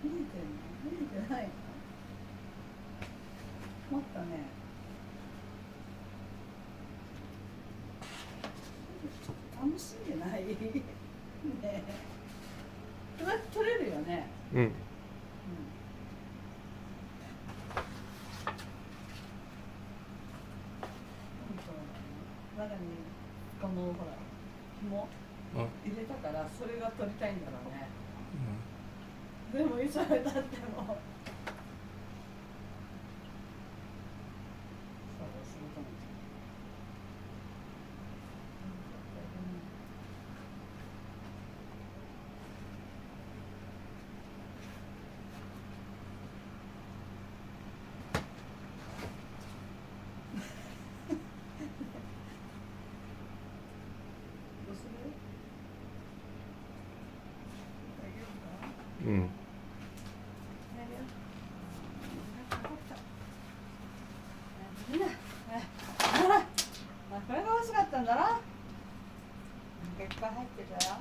見えてるの？見えてないの？もっとね。楽しんでない？ねえ。取れるよね。うん。中にこのほら紐入れたからそれが取りたいんだろうね。でもいつまでたってもそうすると思う。どうする？あげようか？うん。これが欲しかったんだろ。いっぱい入ってたよ。